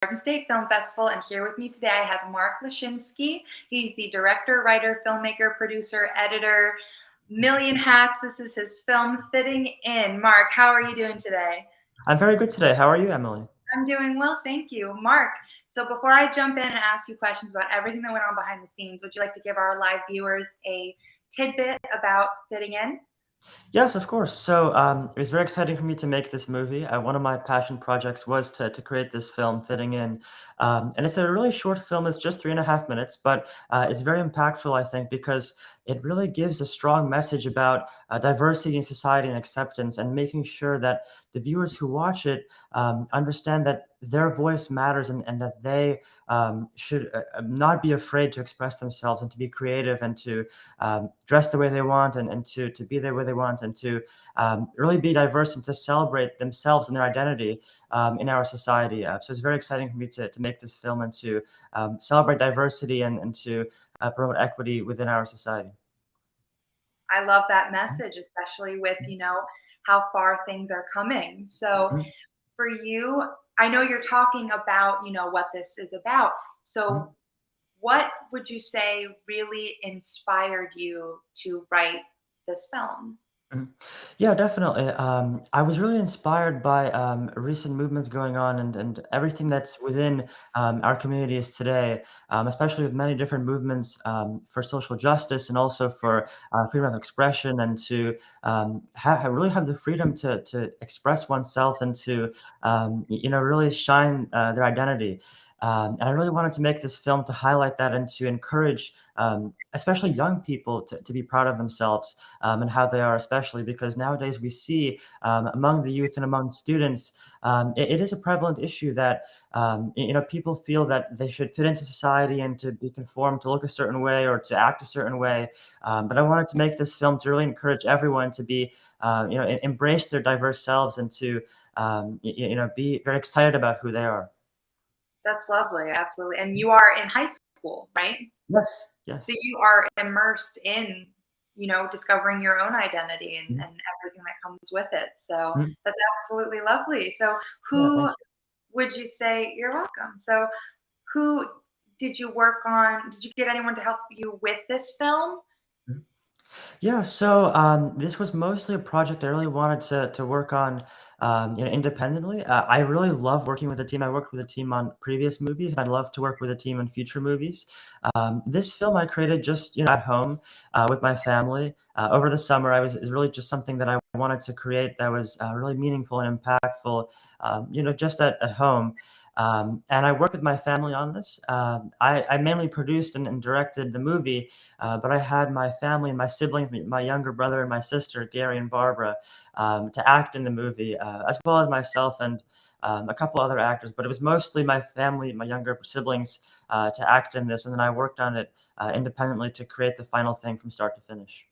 Garden State Film Festival, and here with me today I have Mark Lashinsky. He's the director, writer, filmmaker, producer, editor, million hats. This is his film Fitting In. Mark, how are you doing today? I'm very good today. How are you, Emily? I'm doing well, thank you. Mark, so before I jump in and ask you questions about everything that went on behind the scenes, would you like to give our live viewers a tidbit about Fitting In? Yes, of course. It was very exciting for me to make this movie. One of my passion projects was to create this film, Fitting In. And it's a really short film. It's just 3.5 minutes, but it's very impactful, I think, because it really gives a strong message about diversity in society and acceptance, and making sure that the viewers who watch it understand that their voice matters, and that they should not be afraid to express themselves and to be creative and to dress the way they want, and to be the way they want, and to really be diverse and to celebrate themselves and their identity in our society. So it's very exciting for me to make this film and to celebrate diversity, and to promote equity within our society. I love that message, especially with, how far things are coming. So Mhm, for you, I know you're talking about, what this is about. mhm. So what would you say really inspired you to write this film? Mhm. Yeah, definitely. I was really inspired by recent movements going on, and everything that's within our communities today, especially with many different movements for social justice, and also for freedom of expression, and to really have the freedom to express oneself, and to really shine their identity. And I really wanted to make this film to highlight that, and to encourage especially young people to be proud of themselves, and how they are, especially because nowadays we see among the youth and among students, it is a prevalent issue that people feel that they should fit into society and to be conformed, to look a certain way or to act a certain way. But I wanted to make this film to really encourage everyone to be, embrace their diverse selves, and to be very excited about who they are. That's lovely, absolutely. And you are in high school, right? Yes. So Yes. you are immersed in, discovering your own identity and, Mhm. and everything that comes with it. So Mhm. that's absolutely lovely. So Yeah. who Thank you. would you say you're welcome? So who did you work on? Did you get anyone to help you with this film? Mhm. Yeah, this was mostly a project I really wanted to work on, independently. I really love working with a team. I worked with a team on previous movies, and I'd love to work with a team in future movies. This film I created just at home with my family over the summer. It's really just something that I wanted to create that was really meaningful and impactful, just at home. And I worked with my family on this. I mainly produced and directed the movie, but I had my family and my siblings, my younger brother and my sister, Gary and Barbara, to act in the movie, as well as myself and a couple other actors. But it was mostly my family, my younger siblings, to act in this. And then I worked on it independently to create the final thing from start to finish.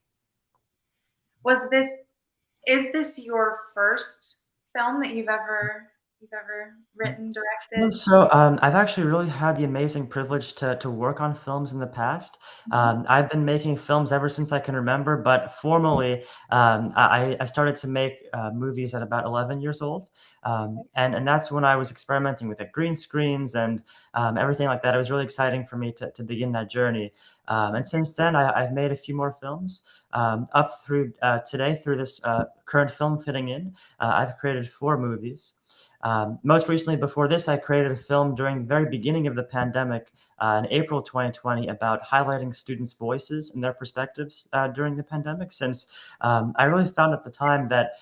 Was this Is this your first film that you've ever written, No, directed? I've actually really had the amazing privilege to work on films in the past. Mhm. I've been making films ever since I can remember, but formally, I started to make movies at about 11 years old, and that's when I was experimenting with like green screens and everything like that. It was really exciting for me to begin that journey, and since then, I've made a few more films up through today through this current film Fitting In. I've created 4 movies. Most recently, before this, I created a film during the very beginning of the pandemic in April 2020 about highlighting students' voices and their perspectives during the pandemic. Since I really found at the time that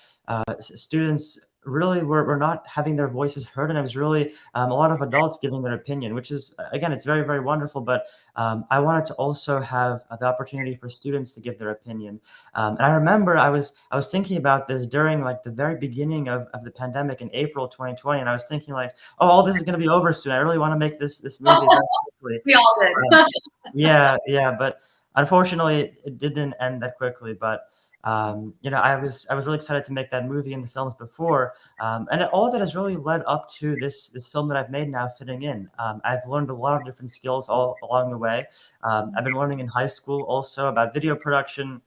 students really were not having their voices heard, and it was really a lot of adults giving their opinion, which is, again, it's very, very wonderful. But I wanted to also have the opportunity for students to give their opinion. And I remember I was thinking about this during like the very beginning of the pandemic in April 2020, and I was thinking like, oh, all this is going to be over soon. I really want to make this movie very quickly. We all Um, did. yeah, yeah, but unfortunately, it didn't end that quickly. But I was really excited to make that movie and the films before, and all of it has really led up to this film that I've made now, Fitting In. I've learned a lot of different skills all along the way. I've been learning in high school also about video production,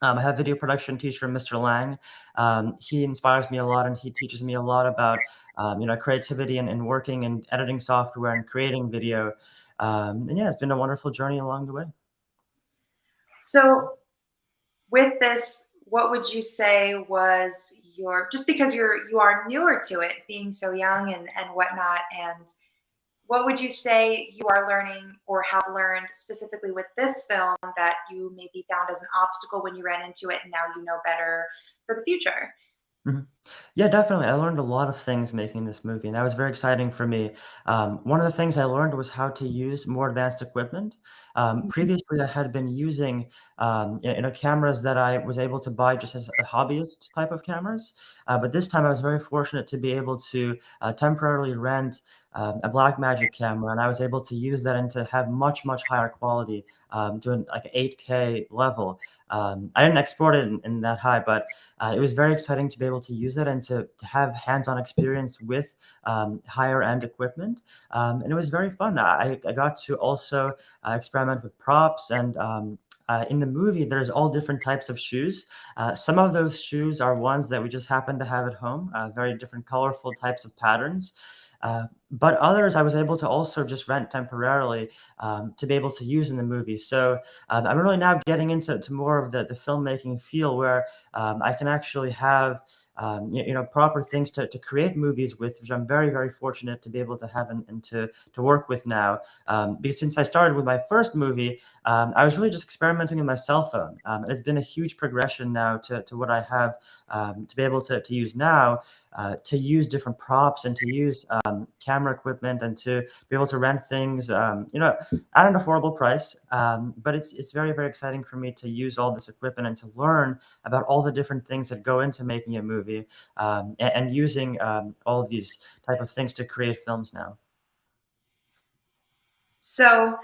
I have a video production teacher, Mr. Lang. He inspires me a lot, and he teaches me a lot about creativity and working and editing software and creating video. And yeah, it's been a wonderful journey along the way. So with this, what would you say was your, just because you are newer to it, being so young and whatnot, and what would you say you are learning or have learned specifically with this film that you maybe found as an obstacle when you ran into it and now you know better for the future? Mhm. Yeah, definitely. I learned a lot of things making this movie, and that was very exciting for me. One of the things I learned was how to use more advanced equipment. Previously, I had been using cameras that I was able to buy just as a hobbyist type of cameras, but this time I was very fortunate to be able to temporarily rent a Blackmagic camera, and I was able to use that and to have much higher quality to like an 8K level. I didn't export it in that high, but it was very exciting to be able to use it and to have hands-on experience with higher end equipment. And it was very fun. I got to also experiment with props and in the movie, there's all different types of shoes. Some of those shoes are ones that we just happen to have at home, very different colorful types of patterns. But others I was able to also just rent temporarily to be able to use in the movie. So I'm really now getting into more of the filmmaking feel where I can actually have proper things to create movies with, which I'm very fortunate to be able to have and to work with now. Because since I started with my first movie, I was really just experimenting with my cell phone. And it's been a huge progression now to what I have to be able to use now, to use different props and to use camera equipment and to be able to rent things, at an affordable price. But it's very exciting for me to use all this equipment and to learn about all the different things that go into making a movie, and using all of these type of things to create films now. So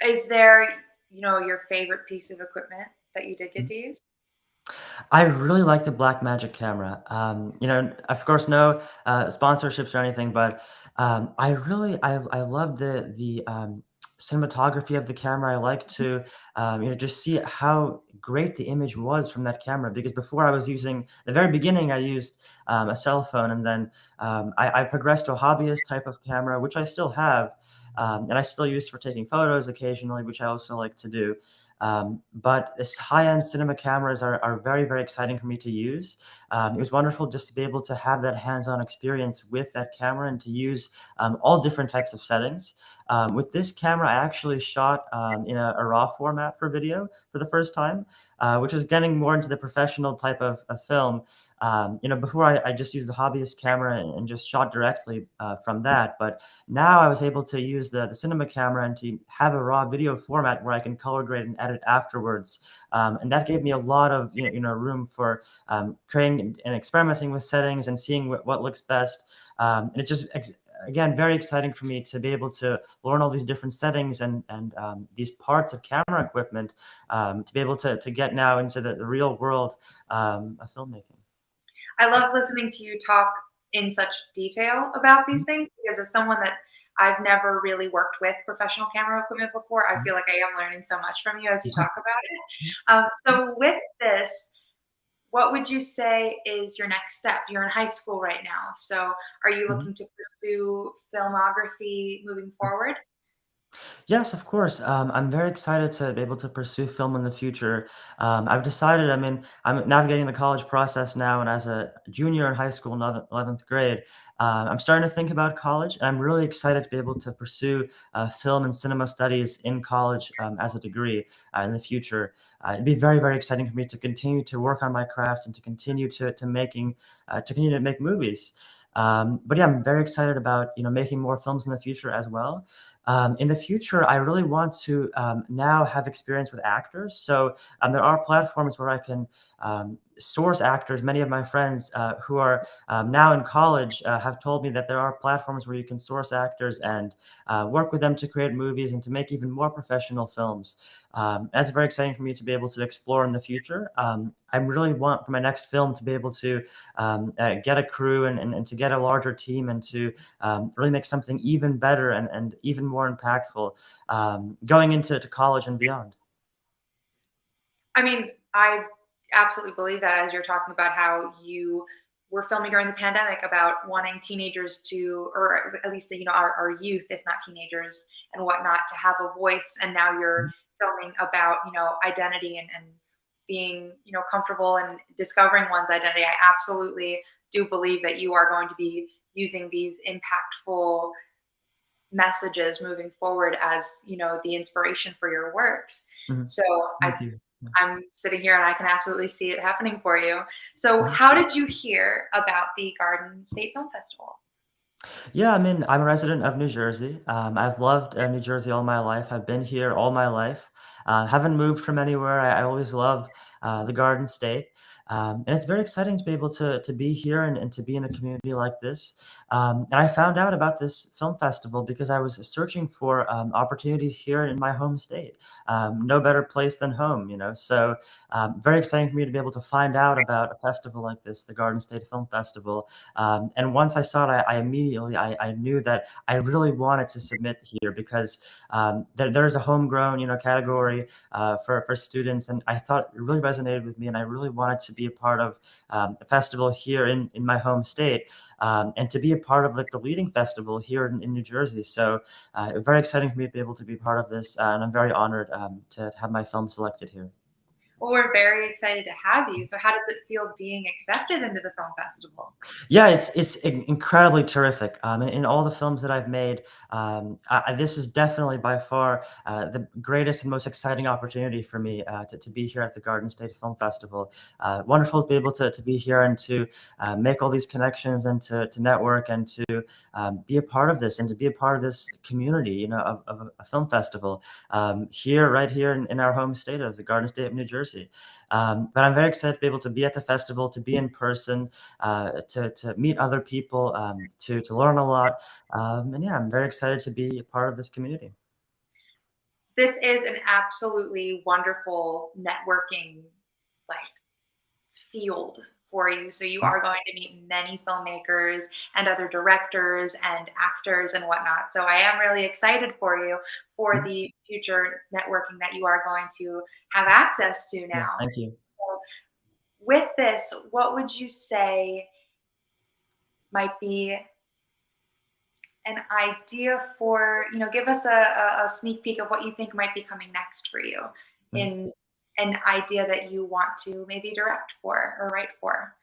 is there, your favorite piece of equipment that you did get to use? I really like the Blackmagic camera. Of course, no sponsorships or anything, but I love the cinematography of the camera. I like to just see how great the image was from that camera. Because before I was using the very beginning, I used a cell phone, and then I progressed to a hobbyist type of camera, which I still have. And I still use for taking photos occasionally, which I also like to do. But this high-end cinema cameras are very exciting for me to use. It was wonderful just to be able to have that hands-on experience with that camera and to use all different types of settings. With this camera, I actually shot in a RAW format for video for the first time, which was getting more into the professional type of film. Before I just used the hobbyist camera and just shot directly from that. But now I was able to use the cinema camera and to have a raw video format where I can color grade and edit afterwards. And that gave me a lot of room for creating and experimenting with settings and seeing what looks best. And it's just again very exciting for me to be able to learn all these different settings and these parts of camera equipment, to be able to get now into the real world of filmmaking. I love listening to you talk in such detail about these Mhm, things because as someone that I've never really worked with professional camera equipment before, I mhm, feel like I am learning so much from you as you mhm, talk about it. So with this, what would you say is your next step? You're in high school right now. So are you mhm, looking to pursue filmography moving mhm. forward? Yes, of course. I'm very excited to be able to pursue film in the future. I've decided, I mean, I'm navigating the college process now, and as a junior in high school in 11th grade, I'm starting to think about college, and I'm really excited to be able to pursue film and cinema studies in college as a degree in the future. It'd be very exciting for me to continue to work on my craft and to continue to continue to make movies. But yeah, I'm very excited about making more films in the future as well. In the future, I really want to now have experience with actors. So there are platforms where I can source actors. Many of my friends who are now in college have told me that there are platforms where you can source actors and work with them to create movies and to make even more professional films. That's very exciting for me to be able to explore in the future. I really want for my next film to be able to get a crew and to get a larger team and to really make something even better and even more impactful going into college and beyond. I mean, I absolutely believe that as you're talking about how you were filming during the pandemic about wanting teenagers to, or at least, our youth, if not teenagers and whatnot, to have a voice. And now you're filming about, identity and being, comfortable and discovering one's identity. I absolutely do believe that you are going to be using these impactful messages moving forward as, the inspiration for your works. Mhm. So I Thank you. Yeah. I'm sitting here and I can absolutely see it happening for you. So, Mhm. how did you hear about the Garden State Film Festival? Yeah, I mean, I'm a resident of New Jersey. I've loved New Jersey all my life. I've been here all my life. Haven't moved from anywhere. I always love the Garden State. And it's very exciting to be able to be here and to be in a community like this. And I found out about this film festival because I was searching for opportunities here in my home state. No better place than home, you know. So very exciting for me to be able to find out about a festival like this, the Garden State Film Festival. And once I saw it, I immediately I knew that I really wanted to submit here because there's a homegrown category for students, and I thought it really resonated with me, and I really wanted to be a part of a festival here in my home state, and to be a part of like the leading festival here in New Jersey. So very exciting for me to be able to be part of this, and I'm very honored to have my film selected here. Well, we're very excited to have you. So, how does it feel being accepted into the film festival? Yeah, it's incredibly terrific. In all the films that I've made, this is definitely by far the greatest and most exciting opportunity for me to be here at the Garden State Film Festival. Wonderful to be able to be here and to make all these connections and to network and to be a part of this and to be a part of this community, of a film festival here, right here in our home state of the Garden State of New Jersey. But I'm very excited to be able to be at the festival, to be in person, to meet other people, to learn a lot. And yeah, I'm very excited to be a part of this community. This is an absolutely wonderful networking like field for you. So you Mhm. are going to meet many filmmakers and other directors and actors and whatnot. So I am really excited for you for Mhm. the future networking that you are going to have access to Yeah, now. thank you. So with this, what would you say might be an idea for, give us a sneak peek of what you think might be coming next for you Mhm. in an idea that you want to maybe direct for or write for?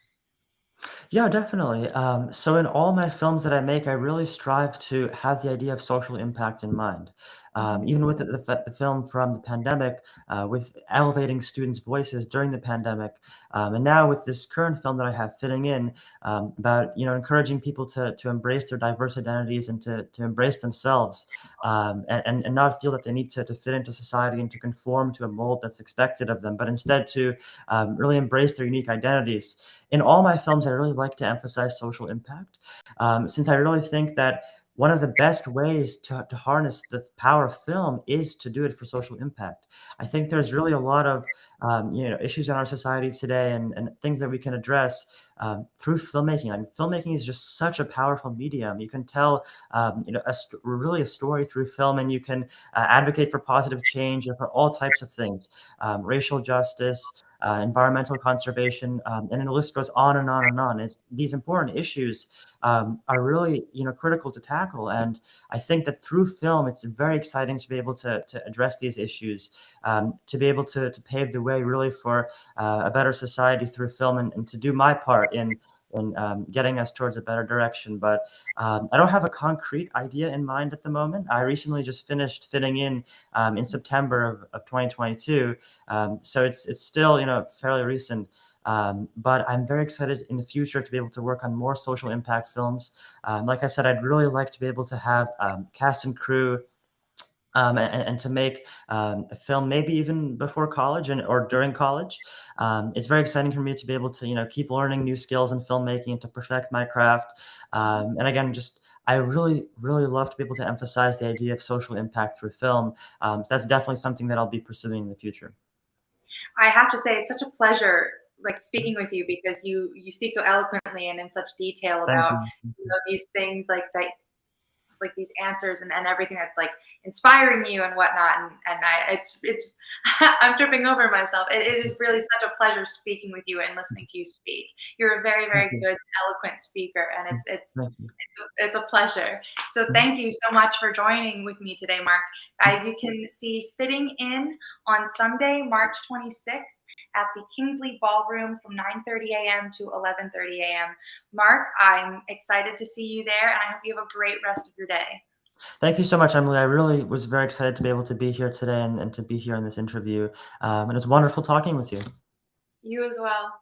Yeah, definitely. So in all my films that I make, I really strive to have the idea of social impact in mind. Mhm. Even with the film from the pandemic, with elevating students' voices during the pandemic, and now with this current film that I have fitting in about encouraging people to embrace their diverse identities and to embrace themselves, and not feel that they need to fit into society and to conform to a mold that's expected of them, but instead to really embrace their unique identities. In all my films, I really like to emphasize social impact, since I really think that one of the best ways to harness the power of film is to do it for social impact. I think there's really a lot of issues in our society today and things that we can address through filmmaking. I mean, filmmaking is just such a powerful medium. You can tell really a story through film, and you can advocate for positive change and for all types of things, racial justice, environmental conservation, and the list goes on and on and on. It's these important issues are really critical to tackle, and I think that through film, it's very exciting to be able to address these issues, to be able to pave the way really for a better society through film, and to do my part in getting us towards a better direction. But I don't have a concrete idea in mind at the moment. I recently just finished fitting in September of 2022. So it's still fairly recent. But I'm very excited in the future to be able to work on more social impact films. Like I said, I'd really like to be able to have cast and crew, and to make a film maybe even before college and or during college. It's very exciting for me to be able to keep learning new skills in filmmaking and to perfect my craft. And again, just I really love to be able to emphasize the idea of social impact through film. So that's definitely something that I'll be pursuing in the future. I have to say it's such a pleasure like speaking with you because you speak so eloquently and in such detail Thank about you. these things like that like these answers and everything that's like inspiring you and whatnot. It's I'm tripping over myself. It is really such a pleasure speaking with you and listening to you speak. You're a very, Thank very you. good, eloquent speaker, and Thank you. it's a pleasure. So Mhm. thank you so much for joining with me today, Mark. Guys, you can see Fitting In on Sunday, March 26th at the Kingsley Ballroom from 9:30 a.m. to 11:30 a.m. Mark, I'm excited to see you there, and I hope you have a great rest of your day. Thank you so much, Emily. I really was very excited to be able to be here today and to be here in this interview. And it was wonderful talking with you. You as well.